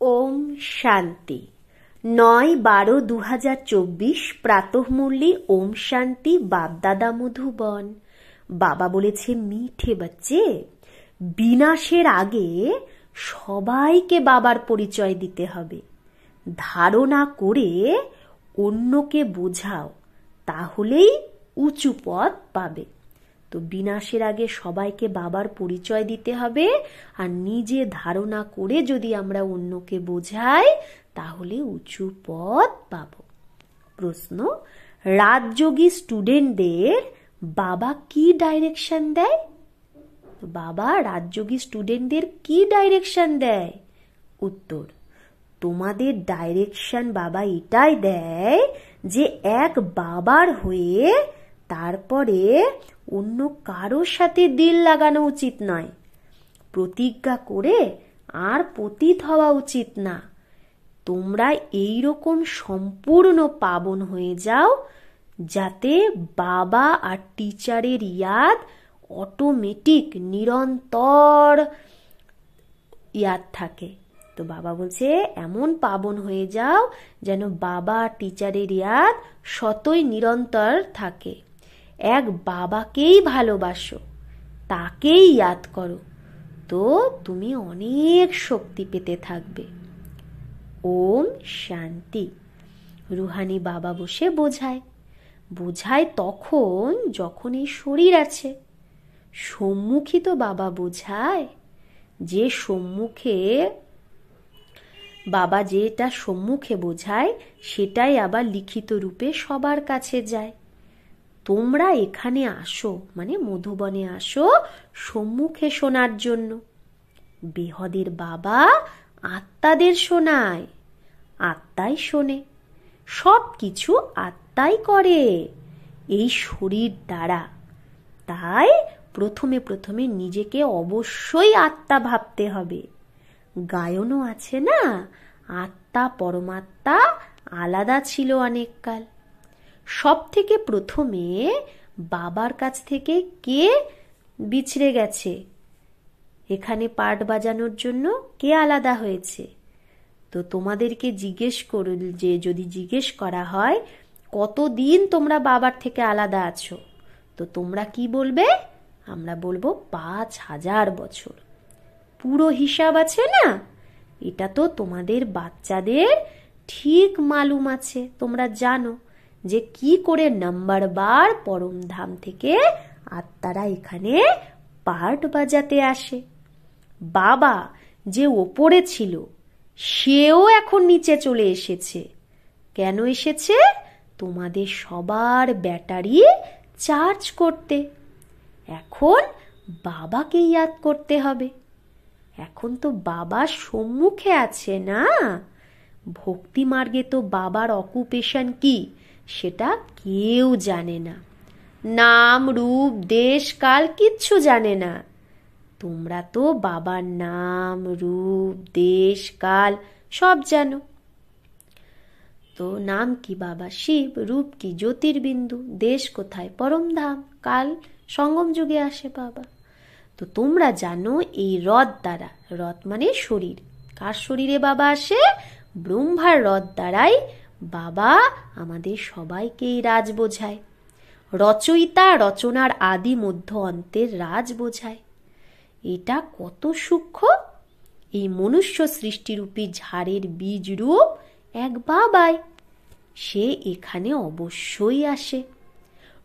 ওম শান্তি। ৯-১২-২০২৪ প্রাতঃমূল্যে ওম শান্তি বাপদাদা মধুবন। বাবা বলেছে, মিঠে বাচ্চে, বিনাশের আগে সবাইকে বাবার পরিচয় দিতে হবে। ধারণা করে অন্যকে বোঝাও, তাহলেই উঁচু পথ পাবে। তো বিনাশের আগে সবাইকে বাবার পরিচয় দিতে হবে, আর নিজে ধারণা করে যদি আমরা অন্যকে বোঝাই তাহলে উঁচু পথ পাব। প্রশ্ন, রাজযোগী স্টুডেন্টদের বাবা কি ডাইরেকশন দেয়? বাবা রাজযোগী স্টুডেন্টদের কি ডাইরেকশন দেয়? উত্তর, তোমাদের ডাইরেকশন বাবা এটাই দেয় যে এক বাবার হয়ে তারপরে অন্য কারোর সাথে দিল লাগানো উচিত নয়, প্রতিজ্ঞা করে আর পতিত হওয়া উচিত না। তোমরা এইরকম সম্পূর্ণ পাবন হয়ে যাও যাতে বাবা আর টিচারের ইয়াদ অটোমেটিক নিরন্তর ইয়াদ থাকে। তো বাবা বলছে এমন পাবন হয়ে যাও যেন বাবা আর টিচারের ইয়াদ সতই নিরন্তর থাকে। এক বাবাকেই ভালোবাসো, তাকেই ইয়াদ করো, তো তুমি অনেক শক্তি পেতে থাকবে। ওম শান্তি। রুহানি বাবা বসে বোঝায় তখন যখন এই শরীর আছে। সম্মুখী তো বাবা বোঝায়, যে সম্মুখে বাবা যেটা সম্মুখে বোঝায় সেটাই আবার লিখিত রূপে সবার কাছে যায়। তোমরা এখানে আসো, মানে মধুবনে আসো সম্মুখে শোনার জন্য। বেহদের বাবা আত্মাদের শোনায়, আত্মাই শোনে, সব কিছু আত্মাই করে এই শরীর দ্বারা। তাই প্রথমে নিজেকে অবশ্যই আত্মা ভাবতে হবে। গায়নও আছে না, আত্মা পরমাত্মা আলাদা ছিল অনেককাল। সব থেকে প্রথমে বাবার কাছ থেকে কে বিছড়ে গেছে? এখানে পাট বাজানোর জন্য কে আলাদা হয়েছে? তো তোমাদেরকে যদি জিজ্ঞেস করা হয় কতদিন তোমরা বাবার থেকে আলাদা আছো, তো তোমরা কি বলবে? আমরা বলবো ৫,০০০ বছর। পুরো হিসাব আছে না? এটা তো তোমাদের বাচ্চাদের ঠিক মালুম আছে, তোমরা জানো যে কি করে নাম্বার বার পরমধাম থেকে আত্মারা এখানে পাট বাজাতে আসে। বাবা যে ওপরে ছিল সেও এখন নিচে চলে এসেছে। কেন এসেছে? তোমাদের সবার ব্যাটারি চার্জ করতে। এখন বাবাকে ইয়াদ করতে হবে। এখন তো বাবা সম্মুখে আছে না। ভক্তি মার্গে তো বাবার অকুপেশন কি সেটা কেউ জানে না। নাম, রূপ, দেশ, কাল কিচ্ছু জানে না। তোমরা তো বাবার নাম, রূপ, দেশ, কাল সব জানো। তো নাম কি? বাবা শিব। রূপ কি? জ্যোতির্বিন্দু। দেশ কোথায়? পরমধাম। কাল সঙ্গম যুগে আসে বাবা। তো তোমরা জানো এই রথ দ্বারা, রথ মানে শরীর, কার শরীরে বাবা আসে? ব্রহ্মার রথ দ্বারাই বাবা আমাদের সবাইকেই রাজ বোঝায়। রচয়িতা রচনার আদি মধ্য অন্তের রাজ বোঝায়। এটা কত সূক্ষ্ম! এই মনুষ্য সৃষ্টিরূপী ঝাড়ের বীজ রূপ এক বাবাই, সে এখানে অবশ্যই আসে।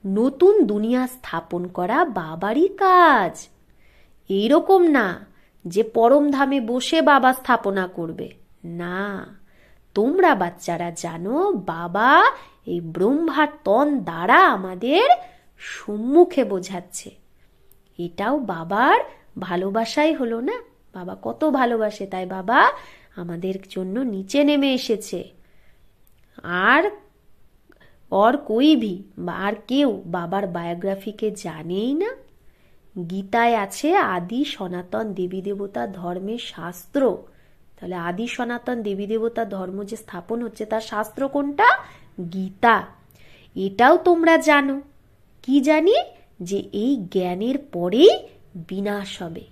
নতুন দুনিয়া স্থাপন করা বাবারই কাজ। এইরকম না যে পরমধামে বসে বাবা স্থাপনা করবে, না। তোমরা বাচ্চারা জানো বাবা এই ব্রহ্মার তন দ্বারা আমাদের সম্মুখে বোঝাচ্ছে। এটাও বাবার ভালোবাসাই হলো না। বাবা কত ভালোবাসে, তাই বাবা আমাদের জন্য নিচে নেমে এসেছে। আর কেউ বাবার বায়োগ্রাফিকে জানেই না। গীতায় আছে আদি সনাতন দেবী দেবতা ধর্মের শাস্ত্র। তাহলে আদি সনাতন দেবী দেবতা ধর্ম যে স্থাপন হচ্ছে তার শাস্ত্র কোনটা? গীতা। এটাও তোমরা জানো। কি জানি? যে এই জ্ঞানের পরেই বিনাশ হবে।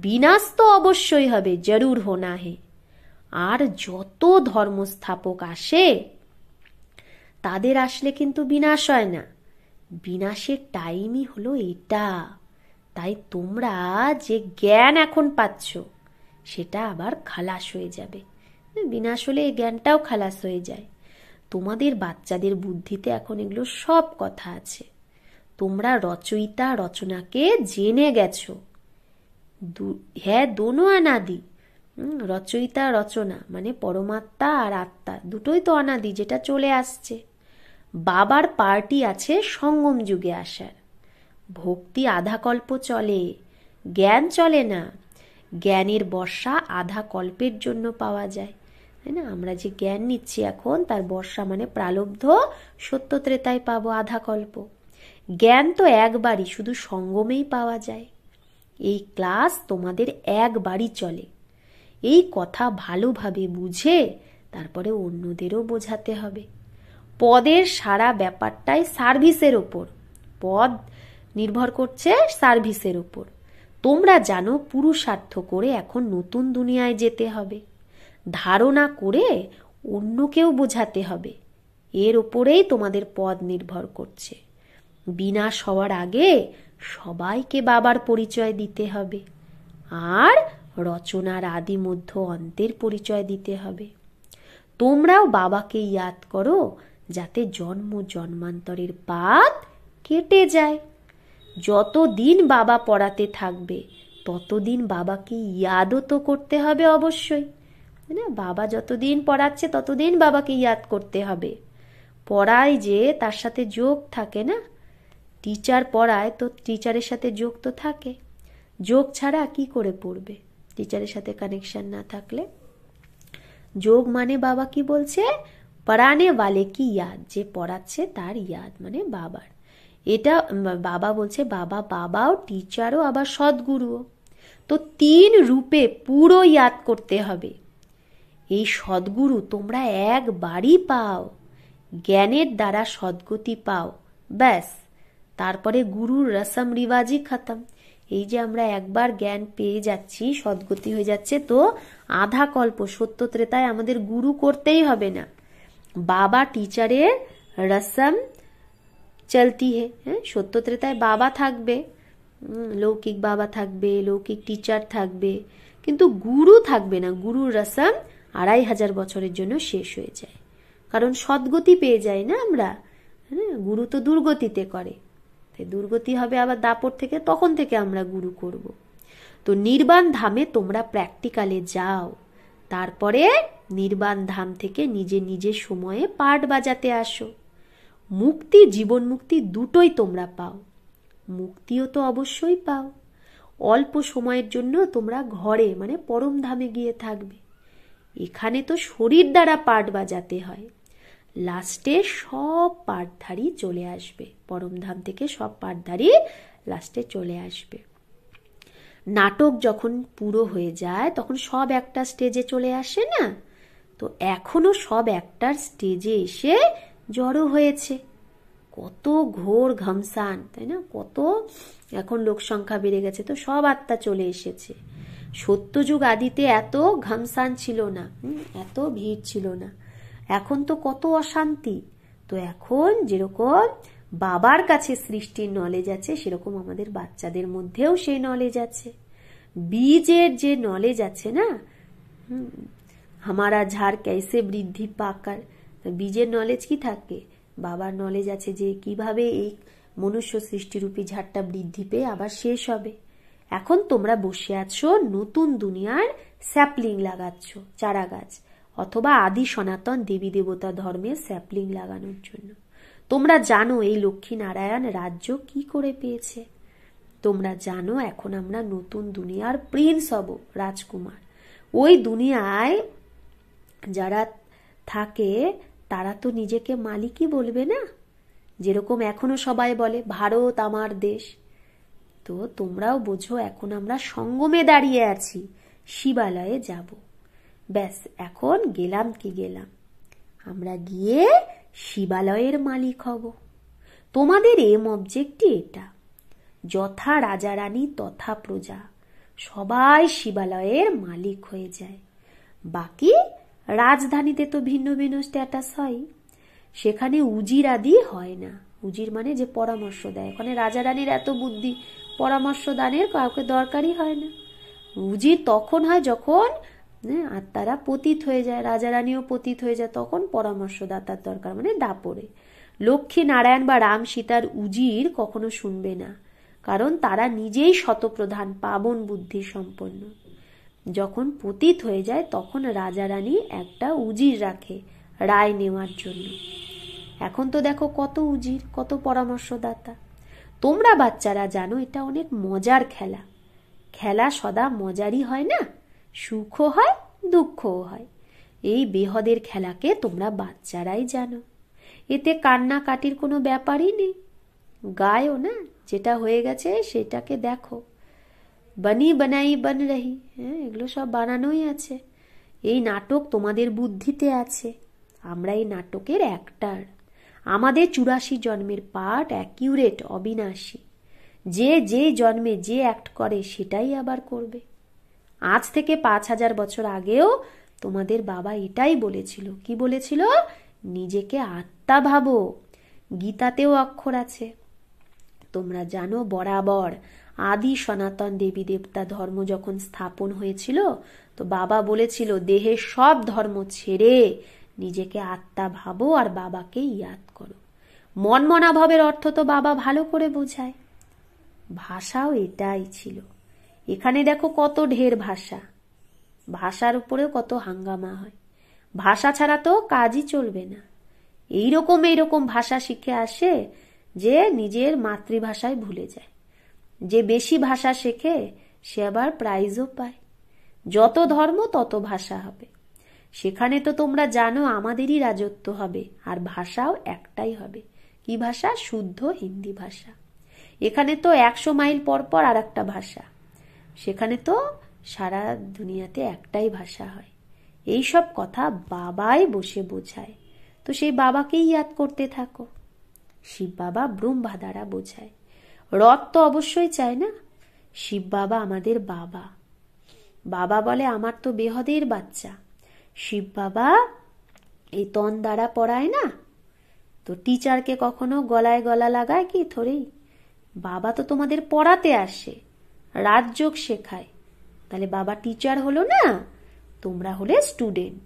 বিনাশ তো অবশ্যই হবে, জরুর হোনা হে। আর যত ধর্মস্থাপক আসে তাদের আসলে কিন্তু বিনাশ হয় না, বিনাশের টাইমই হলো এটা। তাই তোমরা যে জ্ঞান এখন পাচ্ছ সেটা আবার খালাস হয়ে যাবে। বিনাশ হলে এই জ্ঞানটাও খালাস হয়ে যায়। তোমাদের বাচ্চাদের বুদ্ধিতে এখন এগুলো সব কথা আছে। তোমরা রচয়িতা রচনাকে জেনে গেছো। হ্যাঁ, দোনো অনাদি। রচয়িতা রচনা মানে পরমাত্মা আর আত্মা দুটোই তো অনাদি, যেটা চলে আসছে। বাবার পার্টি আছে সঙ্গম যুগে আসার। ভক্তি আধা কল্প চলে, জ্ঞান চলে না। জ্ঞানের বর্ষা আধা কল্পের জন্য পাওয়া যায়, তাই না? আমরা যে জ্ঞান নিচ্ছি এখন তার বর্ষা মানে প্রালব্ধ সত্য ত্রেতায় পাবো আধা কল্প। জ্ঞান তো একবারই, শুধু সঙ্গমেই পাওয়া যায়। এই ক্লাস তোমাদের একবারই চলে। এই কথা ভালোভাবে বুঝে তারপরে অন্যদেরও বোঝাতে হবে। পদের সারা ব্যাপারটাই সার্ভিসের ওপর। পদ নির্ভর করছে সার্ভিসের ওপর। তোমরা জানো পুরুষার্থ করে এখন নতুন দুনিয়ায় যেতে হবে, ধারণা করে অন্যকেও বোঝাতে হবে। এর ওপরেই তোমাদের পদ নির্ভর করছে। বিনাশ হওয়ার আগে সবাইকে বাবার পরিচয় দিতে হবে, আর রচনার আদি মধ্য অন্তের পরিচয় দিতে হবে। তোমরাও বাবাকে ইয়াদ করো, যাতে জন্ম জন্মান্তরের পাত কেটে যায়। যতদিন বাবা পড়াতে থাকবে ততদিন বাবাকে ইয়াদও তো করতে হবে অবশ্যই, না? বাবা যতদিন পড়াচ্ছে ততদিন বাবাকে ইয়াদ করতে হবে। পড়ায় যে তার সাথে যোগ থাকে না, টিচার পড়ায় তো টিচারের সাথে যোগ তো থাকে। যোগ ছাড়া কি করে পড়বে টিচারের সাথে কানেকশন না থাকলে? যোগ মানে বাবা কি বলছে, পড়ানে ওয়ালে কি ইয়াদ, যে পড়াচ্ছে তার ইয়াদ মানে বাবার। এটা বাবা বলছে, বাবা বাবাও, টিচারও, আবার সদ্গুরুও। তো তিন রূপে পুরো ইয়াদ করতে হবে। এই সদ্গুরু তোমরা একবারই পাও, জ্ঞানের দ্বারা সদ্গতি পাও, ব্যাস। তারপরে গুরুর রসম রিওয়াজি খতম। এই যে আমরা একবার জ্ঞান পেয়ে যাচ্ছি, সদ্গতি হয়ে যাচ্ছে, তো আধা কল্প সত্য ত্রেতায় আমাদের গুরু করতেই হবে না। বাবা টিচারের রসম চলতি হ্যাঁ, সত্য ত্রেতায় বাবা থাকবে, লৌকিক বাবা থাকবে, লৌকিক টিচার থাকবে, কিন্তু গুরু থাকবে না। গুরুর রসম 2500 বছরের জন্য শেষ হয়ে যায়, কারণ সদ্গতি পেয়ে যাই না আমরা। হ্যাঁ, গুরু তো দুর্গতিতে করে, তাই দুর্গতি হবে আবার দাপট থেকে, তখন থেকে আমরা গুরু করব। তো নির্বাণ ধামে তোমরা প্র্যাকটিক্যালে যাও, তারপরে নির্বাণ ধাম থেকে নিজে নিজে সময়ে পাঠ বাজাতে আসো। মুক্তি, জীবন মুক্তি দুটোই তোমরা পাও। মুক্তিও তো অবশ্যই পাও। অল্প সময়ের জন্য তোমরা ঘরে মানে পরম ধামে গিয়ে থাকবে। এখানে তো শরীর দ্বারা পাঠ বাজাতে হয়, লাস্টে সব পাঠধারী চলে আসবে। পরমধাম থেকে সব পাঠধারী লাস্টে চলে আসবে। নাটক যখন পুরো হয়ে যায় তখন সব একটা স্টেজে চলে আসে না? তো এখনো সব একটার স্টেজে এসে জড়ো হয়েছে। কত ঘোর ঘমসান, তাই না? কত এখন লোক সংখ্যা বেড়ে গেছে, তো সব আত্মা চলে এসেছে। সত্যযুগ আদিতে এত ঘমসান ছিল না, এত ভিড় ছিল না। এখন তো কত অশান্তি। তো এখন যেরকম বাবার কাছে সৃষ্টির নলেজ আছে, সেরকম আমাদের বাচ্চাদের মধ্যেও সেই নলেজ আছে। বীজের যে নলেজ আছে না, হামারা ঝাড় कैसे বৃদ্ধি পাকার, বীজের নলেজ কি থাকে? বাবার নলেজ আছে যে কিভাবে এই মনুষ্য সৃষ্টিরূপী ঝাড়টা বৃদ্ধি পেয়ে আবার শেষ হবে। এখন তোমরা বসে আছো নতুন দুনিয়ার স্যাপলিং লাগাচ্ছ, চারা গাছ, অথবা আদি সনাতন দেবী দেবতা ধর্মের স্যাপলিং লাগানোর জন্য। তোমরা জানো এই লক্ষ্মী নারায়ণ রাজ্য কি করে পেয়েছে। তোমরা জানো এখন আমরা নতুন দুনিয়ার প্রিন্স হব, রাজকুমার। ওই দুনিয়ায় যারা থাকে তারা তো নিজেকে মালিকই বলবে না, যেরকম এখনো সবাই বলে ভারত আমার দেশ। তো তোমরাও বোঝো এখন আমরা সঙ্গমে দাঁড়িয়ে আছি, শিবালয়ে যাব। ব্যাস, এখন গেলাম কি গেলাম, আমরা গিয়ে শিবালয়ের মালিক হব। তোমাদের এম অবজেক্টই এটা, যথা রাজা রানী তথা প্রজা, সবাই শিবালয়ের মালিক হয়ে যায়। বাকি রাজধানীতে তো ভিন্ন ভিন্ন স্ট্যাটাস হয়, সেখানে উজির আদি হয় না। উজির মানে যে পরামর্শ দেয়, ওখানে রাজা রানীর এত বুদ্ধি, পরামর্শ দানের কাউকে দরকারই হয় না। উজির তখন হয় যখন আত্মারা পতিত হয়ে যায়, রাজা রানীও পতিত হয়ে যায়, তখন পরামর্শদাতার দরকার, মানে দাপরে। লক্ষ্মী নারায়ণ বা রাম সীতার উজির কখনো শুনবে না, কারণ তারা নিজেই শতপ্রধান পাবন বুদ্ধি সম্পন্ন। যখন পতিত হয়ে যায় তখন রাজা রানী একটা উজির রাখে রায় নেওয়ার জন্য। এখন তো দেখো কত উজির, কত পরামর্শদাতা। তোমরা বাচ্চারা জানো এটা অনেক মজার খেলা। খেলা সদা মজারই হয় না, সুখও হয় দুঃখও হয়। এই বেহদের খেলাকে তোমরা বাচ্চারাই জানো, এতে কান্নাকাটির কোনো ব্যাপারই নেই। গায়ও না, যেটা হয়ে গেছে সেটাকে দেখো। বনি বানাই বন রহি, হ্যাঁ, এগুলো সব বানানোই আছে। এই নাটক তোমাদের বুদ্ধিতে আছে, আমরা এই নাটকের অ্যাক্টার। আমাদের 84 জন্মের পাঠ অ্যাকিউরেট, অবিনাশী। যে যে জন্মে যে অ্যাক্ট করে সেটাই আবার করবে। আজ থেকে 5000 বছর আগেও তোমাদের বাবা এটাই বলেছিল। কি বলেছিল? নিজেকে আত্মা ভাবো। গীতাতেও অক্ষর আছে। তোমরা জানো বরাবর আদি সনাতন দেবী দেবতা ধর্ম যখন স্থাপন হয়েছিল, তো বাবা বলেছিল দেহের সব ধর্ম ছেড়ে নিজেকে আত্মা ভাবো আর বাবাকে ইয়াদ করো। মনমনা ভাবের অর্থ তো বাবা ভালো করে বোঝায়। ভাষাও এটাই ছিল। এখানে দেখো কত ঢের ভাষা, ভাষার উপরেও কত হাঙ্গামা হয়। ভাষা ছাড়া তো কাজই চলবে না। এইরকম ভাষা শিখে আসে যে নিজের মাতৃভাষায় ভুলে যায়। যে বেশি ভাষা শেখে সে আবার প্রাইজও পায়। যত ধর্ম তত ভাষা হবে। সেখানে তো তোমরা জানো আমাদেরই রাজত্ব হবে, আর ভাষাও একটাই হবে। কি ভাষা? শুদ্ধ হিন্দি ভাষা। এখানে তো 100 মাইল পর পর আর একটা ভাষা, সেখানে তো সারা দুনিয়াতে একটাই ভাষা হয়। এই সব কথা বাবাই বসে বোঝায়, তো সেই বাবাকেই ইয়াদ করতে থাকো। শিব বাবা ব্রহ্মা দ্বারা বোঝায়। রথ তো অবশ্যই চায় না। শিব বাবা আমাদের বাবা। বাবা বলে আমার তো বেহদের বাচ্চা। শিব বাবা এই তন দ্বারা পড়ায় না, তো টিচারকে কখনো গলায় গলা লাগায় কি? থরেই। বাবা তো তোমাদের পড়াতে আসে, রাজযোগ শেখায়। তাহলে বাবা টিচার হলো না, তোমরা হলে স্টুডেন্ট।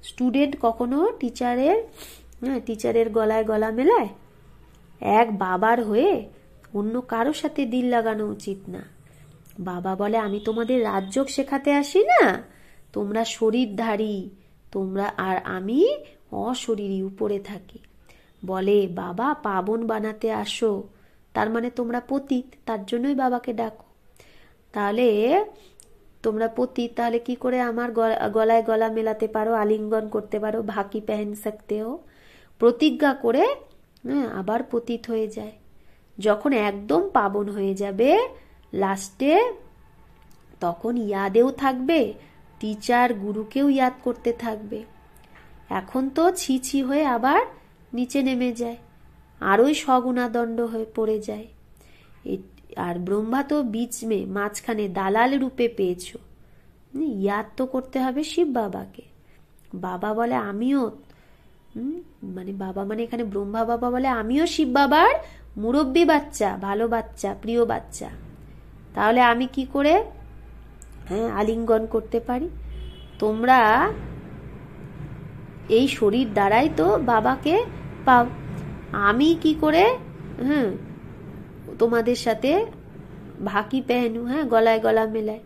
স্টুডেন্ট কখনো টিচারের গলায় গলা মেলায়? এক বাবার হয়ে অন্য কারোর সাথে দিল লাগানো উচিত না। বাবা বলে আমি তোমাদের রাজযোগ শেখাতে আসি না, তোমরা শরীরধারী, তোমরা আর আমি অশরীরী, উপরে থাকি। বলে বাবা পাবন বানাতে আসো, তার মানে তোমরা পতিত, তার জন্যই বাবাকে ডাকো। তাহলে তোমরা পতিত, তাহলে কি করে আমার গলায় গলা মেলাতে পারো, আলিঙ্গন করতে পারো? ভাকি পেহেন সকতে হো। প্রতিজ্ঞা করে আবার পতিত হয়ে যায়। যখন একদম পাবন হয়ে যাবে লাস্টে, তখন ইয়াদেও থাকবে, টিচার গুরুকেও ইয়াদ করতে থাকবে। এখন তো ছি হয়ে আবার নিচে নেমে যায়, আরোই সগুণাদণ্ড হয়ে পড়ে যায়। আর ব্রহ্মা তো মাঝখানে দালাল রূপে পেয়েছ, ইয়াদ তো করতে হবে শিব বাবাকে। বাবা বলে আমিও, বাবা মানে এখানে ব্রহ্মা বাবা বলে আমিও শিব বাবার মুরব্বী বাচ্চা, ভালো বাচ্চা, প্রিয় বাচ্চা। তাহলে আমি কি করে আলিঙ্গন করতে পারি? তোমরা এই শরীর দ্বারাই তো বাবাকে পাও। আমি কি করে তোমাদের সাথে ভাকি পেহেনু, গলায় গলা মেলায়?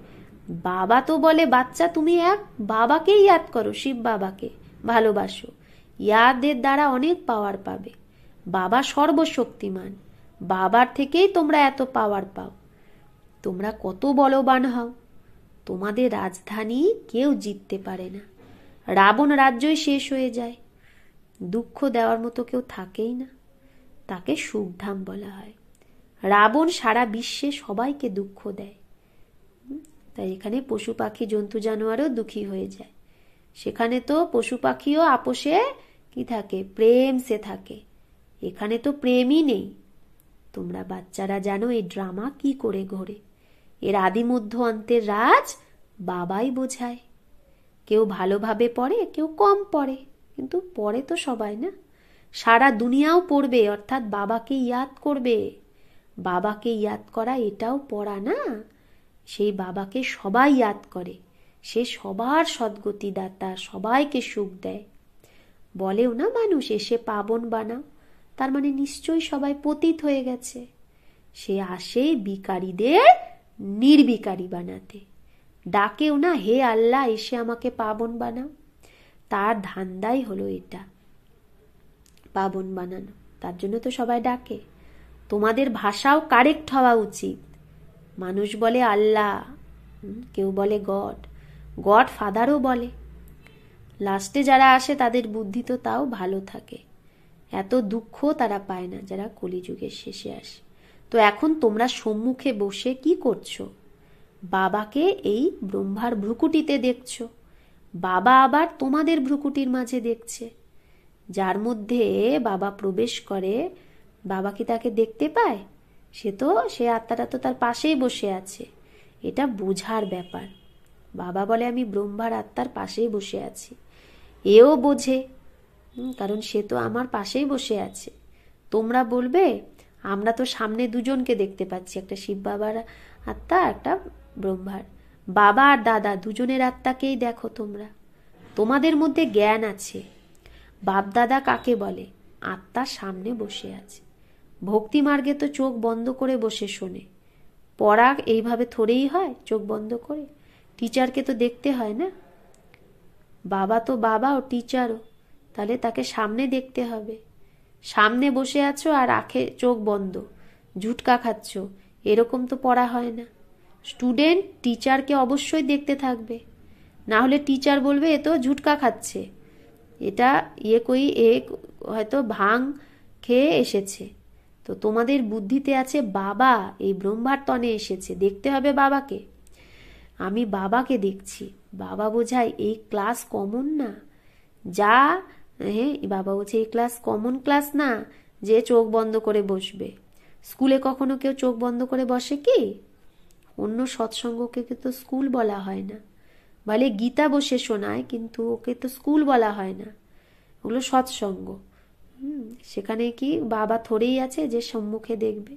বাবা তো বলে বাচ্চা তুমি এক বাবাকেই ইয়াদ করো, শিব বাবাকে ভালোবাসো। ইয়াদের দ্বারা অনেক পাওয়ার পাবে। বাবা সর্বশক্তিমান, বাবার থেকেই তোমরা এত পাওয়ার পাও। তোমরা কত বলবান হও, তোমাদের রাজধানী কেউ জিততে পারে না। রাবণ রাজ্যই শেষ হয়ে যায়, দুঃখ দেওয়ার মতো কেউ থাকেই না, তাকে সুখধাম বলা হয়। রাবণ সারা বিশ্বে সবাইকে দুঃখ দেয়, তাই এখানে পশু পাখি জন্তু জানোয়ারও দুঃখী হয়ে যায়। সেখানে তো পশু পাখিও আপোষে কি থাকে? প্রেম সে থাকে। এখানে তো প্রেমই নেই। তোমরা বাচ্চারা জানো এই ড্রামা কি করে ঘোরে। এর আদি মধ্য অন্তের রাজ বাবাই বোঝায়। কেউ ভালোভাবে পড়ে, কেউ কম পড়ে, কিন্তু পড়ে তো সবাই না। সারা দুনিয়াও পড়বে, অর্থাৎ বাবাকে ইয়াদ করবে। বাবাকে ইয়াদ করা এটাও পড়া না, সেই বাবাকে সবাই ইয়াদ করে। সে সবার সদ্গতি দাতা, সবাইকে সুখ দেয়। বলেও না মানুষ, এসে পাবন বানাও, তার মানে নিশ্চয়ই সবাই পতিত হয়ে গেছে। সে আসে বিকারীদের নির্বিকারী বানাতে। ডাকেও না, হে আল্লাহ এসে আমাকে পাবন বানাও। তার ধান্দাই হলো এটা, পাবন বানানো। তার জন্য তো সবাই ডাকে। তোমাদের ভাষাও কারেক্ট হওয়া উচিত। মানুষ বলে আল্লাহ, কেউ বলে গড, গড ফাদারও বলে। লাস্টে যারা আসে তাদের বুদ্ধি তো তাও ভালো থাকে, এত দুঃখ তারা পায় না যারা কলিযুগের শেষে আসে। তো এখন তোমরা সম্মুখে বসে কি করছো? বাবাকে এই ব্রহ্মার ভ্রুকুটিতে দেখছো, বাবা আবার তোমাদের ভ্রুকুটির মাঝে দেখছে। যার মধ্যে বাবা প্রবেশ করে, বাবা কি তাকে দেখতে পায়? সে আত্মাটা তো তার পাশেই বসে আছে। এটা বোঝার ব্যাপার। বাবা বলে আমি ব্রহ্মার আত্মার পাশেই বসে আছি, এও বোঝে, কারণ সে তো আমার পাশেই বসে আছে। তোমরা বলবে আমরা তো সামনে দুজনকে দেখতে পাচ্ছি, একটা শিব বাবার আত্মা, একটা ব্রহ্মার। বাবা আর দাদা দুজনের আত্মাকেই দেখো তোমরা। তোমাদের মধ্যে জ্ঞান আছে। বাপ দাদা কাকে বলে? আত্মা সামনে বসে আছে। ভক্তি মার্গে তো চোখ বন্ধ করে বসে শোনে। পড়া এইভাবে থোড়েই হয় চোখ বন্ধ করে? টিচারকে তো দেখতে হয় না। বাবা তো বাবা ও টিচারও, তাহলে তাকে সামনে দেখতে হবে। সামনে বসে আছো আর চোখ বন্ধ, ঝুটকা খাচ্ছ, এরকম তো পড়া হয় না। স্টুডেন্ট টিচারকে অবশ্যই দেখতে থাকবে, না হলে টিচার বলবে এ তো ঝুটকা খাচ্ছে, এটা হয়তো ভাং খেয়ে এসেছে। তো তোমাদের বুদ্ধিতে আছে বাবা এই ব্রহ্মার তনে এসেছে, দেখতে হবে বাবাকে। আমি বাবাকে দেখছি। বাবা বোঝায় এই ক্লাস কমন না, যা বাবা বলছে এই ক্লাস কমন ক্লাস না যে চোখ বন্ধ করে বসবে। স্কুলে কখনো কেউ চোখ বন্ধ করে বসে কি? অন্য সৎসঙ্গকে তো স্কুল বলা হয় না। বলে গীতা বসে শোনায়, কিন্তু ওকে তো স্কুল বলা হয় না, ওগুলো সৎসঙ্গ। সেখানে কি বাবা থোড়েই আছে যে সম্মুখে দেখবে?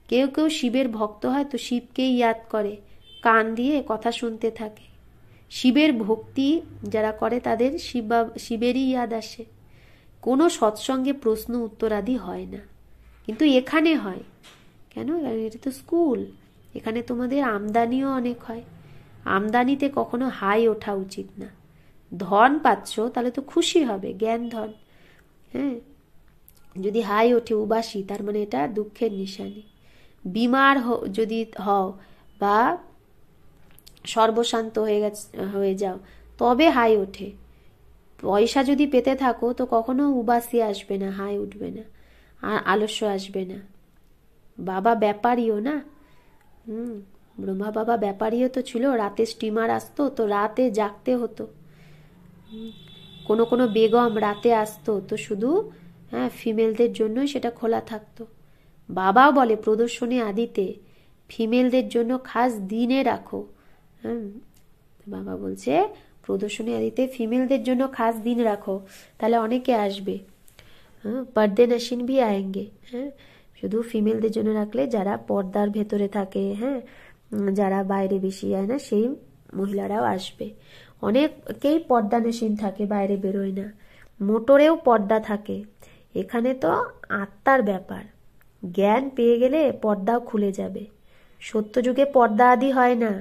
কেউ কেউ শিবের ভক্ত হয় তো শিবকেই ইয়াদ করে, কান দিয়ে কথা শুনতে থাকে। শিবের ভক্তি যারা করে তাদের শিবেরই ইয়াদ আসে। কোনো সৎসঙ্গে প্রশ্ন উত্তরাদি হয় না, কিন্তু এখানে হয়। কেন? এটা তো স্কুল, এখানে তোমাদের আমদানিও অনেক হয়। আমদানিতে কখনো হাই ওঠা উচিত না। ধন পাচ্ছ তাহলে তো খুশি হবে, জ্ঞান ধন। হ্যাঁ, যদি হাই ওঠে উবাসী, তার মানে এটা দুঃখের নিশানি। বিমার যদি হও বা সর্বশান্ত হয়ে যাও তবে হাই ওঠে। পয়সা যদি পেতে থাকো তো কখনো উবাসী আসবে না, হাই উঠবে না, আর আলস্য আসবে না। বাবা ব্যাপারীও না। ব্রহ্মা বাবা ব্যাপারীও তো ছিল। রাতে স্টিমার আসতো তো রাতে জাগতে হতো। কোনো কোনো বেগম রাতে আসতো তো শুধু ফিমেলদের জন্যই সেটা খোলা থাকতো। বাবাও বলে প্রদর্শনী আদিতে ফিমেলদের জন্য খাস দিনে রাখো। বাবা বলছে প্রদর্শনী আদিতে ফিমেলদের জন্য খাস দিন রাখো, তাহলে অনেকে আসবে। পর্দে নশিন ভি আয়েঙ্গে। শুধু ফিমেলদের জন্য রাখলে যারা পর্দার ভেতরে থাকে, যারা বাইরে বেশি যায় না, সেই মহিলারাও আসবে। অনেকেই পর্দা নশিন থাকে, বাইরে বেরোয় না। মোটরেও পর্দা থাকে। এখানে তো আত্মার ব্যাপার। জ্ঞান পেয়ে গেলে পর্দাও খুলে যাবে। সত্যযুগে পর্দা আদি হয় না,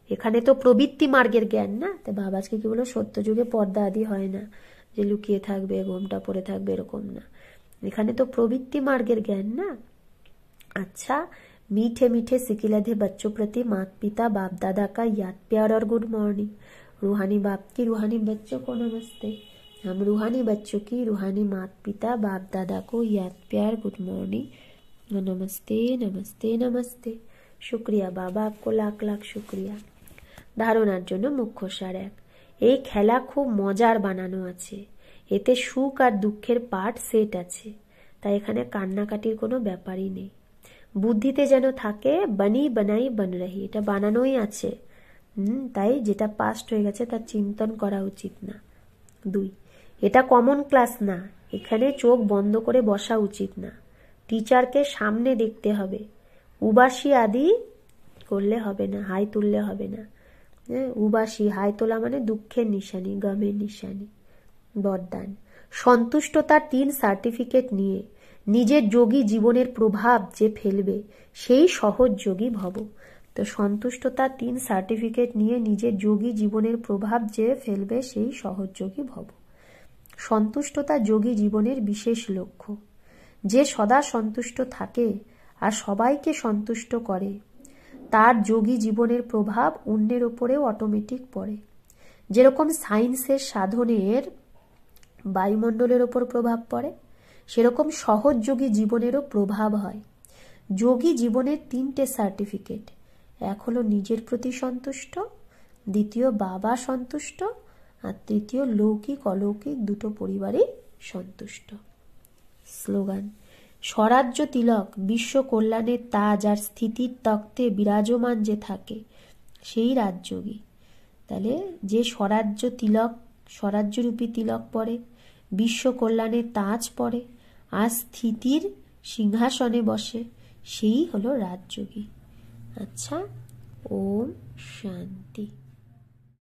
এখানে তো প্রবৃত্তি মার্গের জ্ঞান না। তো বাবা আজকে কি বলো, সত্যযুগে পর্দা আদি হয় না, যে লুকিয়ে থাকবে, ঘোমটা পরে থাকবে, এরকম না। এখানে তো প্রবৃত্তি মার্গের জ্ঞান না। अच्छा, मीठे मीठे सिकिलधे बच्चों प्रति माता पिता बाप दादा का याद प्यार और गुड मॉर्निंग। रूहानी बाप की रूहानी बच्चों को नमस्ते। हम रूहानी बच्चों की रूहानी माता पिता बाप दादा को याद प्यार गुड मॉर्निंग, नमस्ते नमस्ते नमस्ते। शुक्रिया बाबा, आपको लाख लाख शुक्रिया। ধারণার জন্য মুখ্য সার এক। এই খেলা খুব মজার বানানো আছে, এতে সুখ আর দুঃখের পার্ট সেট আছে, তাই এখানে কান্নাকাটির কোনো ব্যাপারই নেই। বুদ্ধিতে যেন থাকে বনি বানাই বন রহি, এটা বানানোই আছে। তাই যেটা পাস্ট হয়ে গেছে তার চিন্তন করা উচিত না। 2, এটা কমন ক্লাস না, এখানে চোখ বন্ধ করে বসা উচিত না, টিচারকে সামনে দেখতে হবে, উবাসী আদি করলে হবে না, হাই তুললে হবে না। উবাসী হাই তোলা মানে দুঃখের নিশানি, গমের নিশানি। বরদান, সন্তুষ্টতার 3 সার্টিফিকেট নিয়ে নিজের যোগী জীবনের প্রভাব যে ফেলবে সেই সহজ যোগী ভব। তো সন্তুষ্টতার 3 সার্টিফিকেট নিয়ে নিজের যোগী জীবনের প্রভাব যে ফেলবে সেই সহজ যোগী ভব। সন্তুষ্টতা যোগী জীবনের বিশেষ লক্ষ্য। যে সদা সন্তুষ্ট থাকে আর সবাইকে সন্তুষ্ট করে তার যোগী জীবনের প্রভাব অন্যের ওপরেও অটোমেটিক পড়ে। যেরকম সায়েন্সের সাধনের বায়ুমণ্ডলের ওপর প্রভাব পড়ে, সেরকম সহজ যোগী জীবনেরও প্রভাব হয়। যোগী জীবনের 3টে সার্টিফিকেট, এক হলো নিজের প্রতি সন্তুষ্ট, দ্বিতীয় বাবা সন্তুষ্ট, আর তৃতীয় লৌকিক অলৌকিক দুটো পরিবারই সন্তুষ্ট। স্লোগান, স্বরাজ্য তিলক বিশ্ব কল্যাণের তাজ আর স্থিতির তক্তে বিরাজমান যে থাকে সেই রাজযোগী। তাহলে যে স্বরাজ্য তিলক, স্বরাজ্যরূপী তিলক পরে, বিশ্ব কল্যাণের তাজ পরে আর স্থিতির সিংহাসনে বসে, সেই হলো রাজযোগী। আচ্ছা, ওম শান্তি।